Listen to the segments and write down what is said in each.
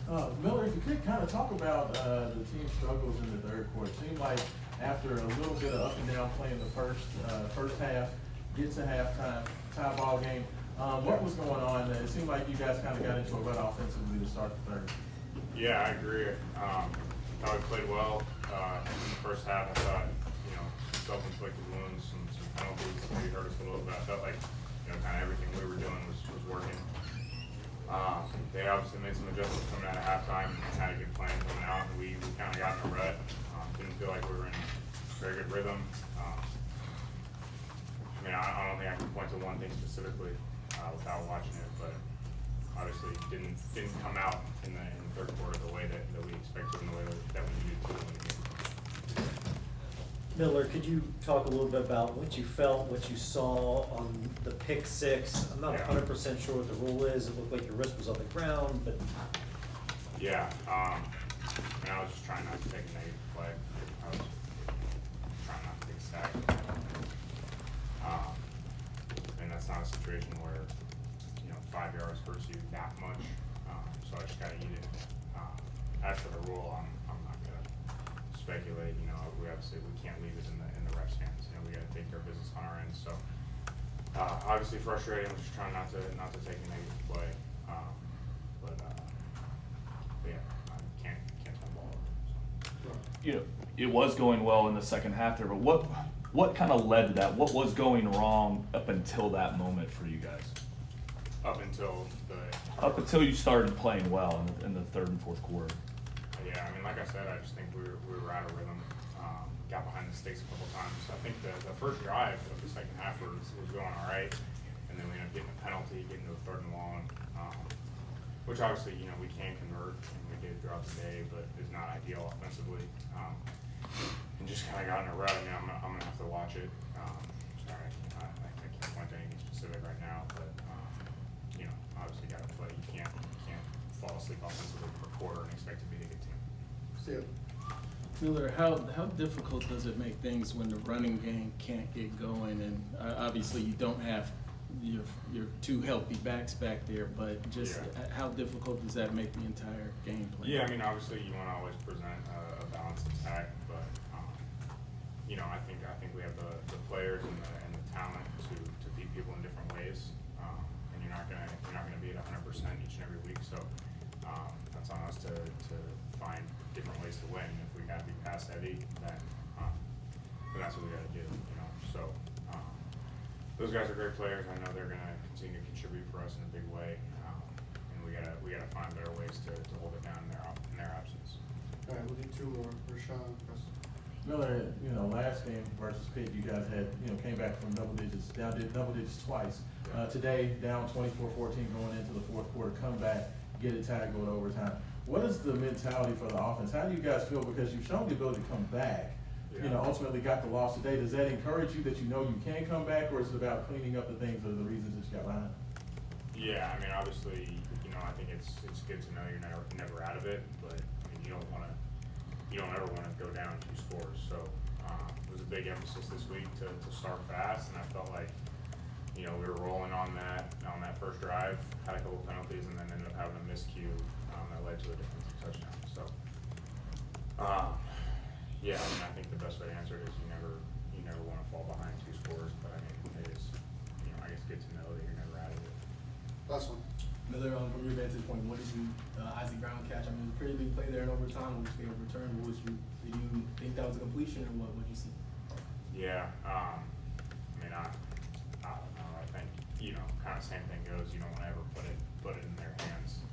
Miller, if you could kind of talk about the team's struggles in the third quarter. It seemed like after a little bit of up and down playing the first half, get to halftime, tie ball game. What was going on? It seemed like you guys kind of got into a rut offensively to start the third. Yeah, I agree. Thought we played well in the first half. I thought, self-inflicted wounds, some penalties maybe hurt us a little bit. I felt like, kind of everything we were doing was working. They obviously made some adjustments coming out of halftime and had a good plan coming out, and we kind of got in a rut. Didn't feel like we were in very good rhythm. I don't think I can point to one thing specifically without watching it, but obviously didn't come out in the third quarter the way that we expected and the way that we needed to win the game. Miller, could you talk a little bit about what you felt, what you saw on the pick six? I'm not 100% sure what the rule is. It looked like your wrist was on the ground, but. Yeah, I was just trying not to take a negative play. I was trying not to take a sack. And that's not a situation where, 5 yards hurts you that much. So I just gotta eat it. As for the rule, I'm not gonna speculate. We obviously can't leave it in the refs' hands. We gotta take care of business on our end. So obviously frustrating. I'm just trying not to take a negative play. But yeah, I can't turn the ball over. So. It was going well in the second half there, but what kind of led to that? What was going wrong up until that moment for you guys? Up until you started playing well in the third and fourth quarter. Yeah, like I said, I just think we were out of rhythm. Got behind the stakes a couple times. I think the first drive of the second half was going all right, and then we ended up getting a penalty, getting to a third and long, which obviously we can convert, and we did throughout the day, but is not ideal offensively. And just kind of got in a rut. I'm gonna have to watch it. Sorry, I can't point to anything specific right now, but obviously got to play. You can't fall asleep offensively for a quarter and expect to beat a good team. Still. Miller, how difficult does it make things when the running game can't get going? And obviously you don't have your two healthy backs back there, but just how difficult does that make the entire game plan? Yeah, obviously you want to always present a balanced attack, but I think we have the players and the talent to beat people in different ways, and you're not gonna be at 100% each and every week. So that's on us to find different ways to win. If we got to be pass heavy, then that's what we got to do. So those guys are great players. I know they're going to continue to contribute for us in a big way, and we gotta find better ways to hold it down in their absence. All right, we'll do two more. Rashawn, Preston. Miller, last game versus Pitt, you guys had, came back from double digits, did double digits twice. Today, down 24-14 going into the fourth quarter, come back, get it tied, go to overtime. What is the mentality for the offense? How do you guys feel? Because you've shown the ability to come back, ultimately got the loss today. Does that encourage you that you can come back, or is it about cleaning up the things or the reasons that you got behind? Yeah, obviously, I think it's good to know you're never out of it, but you don't ever want to go down 2 scores. So it was a big emphasis this week to start fast, and I felt like we were rolling on that first drive, had a couple penalties, and then ended up having a miscue that led to a defensive touchdown. So I think the best way to answer it is you never want to fall behind 2 scores, but it is I guess good to know that you're never out of it. Last one. Miller, from your vantage point, what did you, Isaac Brown catch? Pretty big play there in overtime, which they overturned. Did you think that was a completion, or what did you see? Yeah, I don't know. I think kind of same thing goes. You don't want to ever put it in their hands.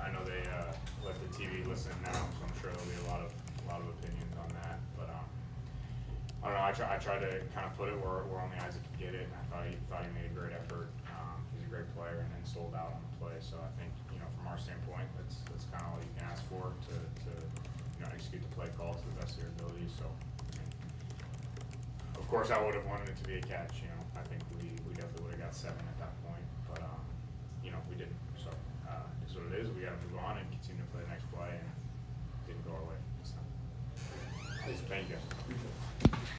I know they let the TV listen now, so I'm sure there'll be a lot of opinions on that. But I don't know. I tried to kind of put it where only Isaac could get it, and I thought he made a great effort. He's a great player and sold out on the play. So I think from our standpoint, that's kind of all you can ask for to execute the play call to the best of your ability. So of course I would have wanted it to be a catch. I think we definitely would have got 7 at that point, but we didn't. So it's what it is. We got to move on and continue to play the next play, and it didn't go our way this time. Thank you.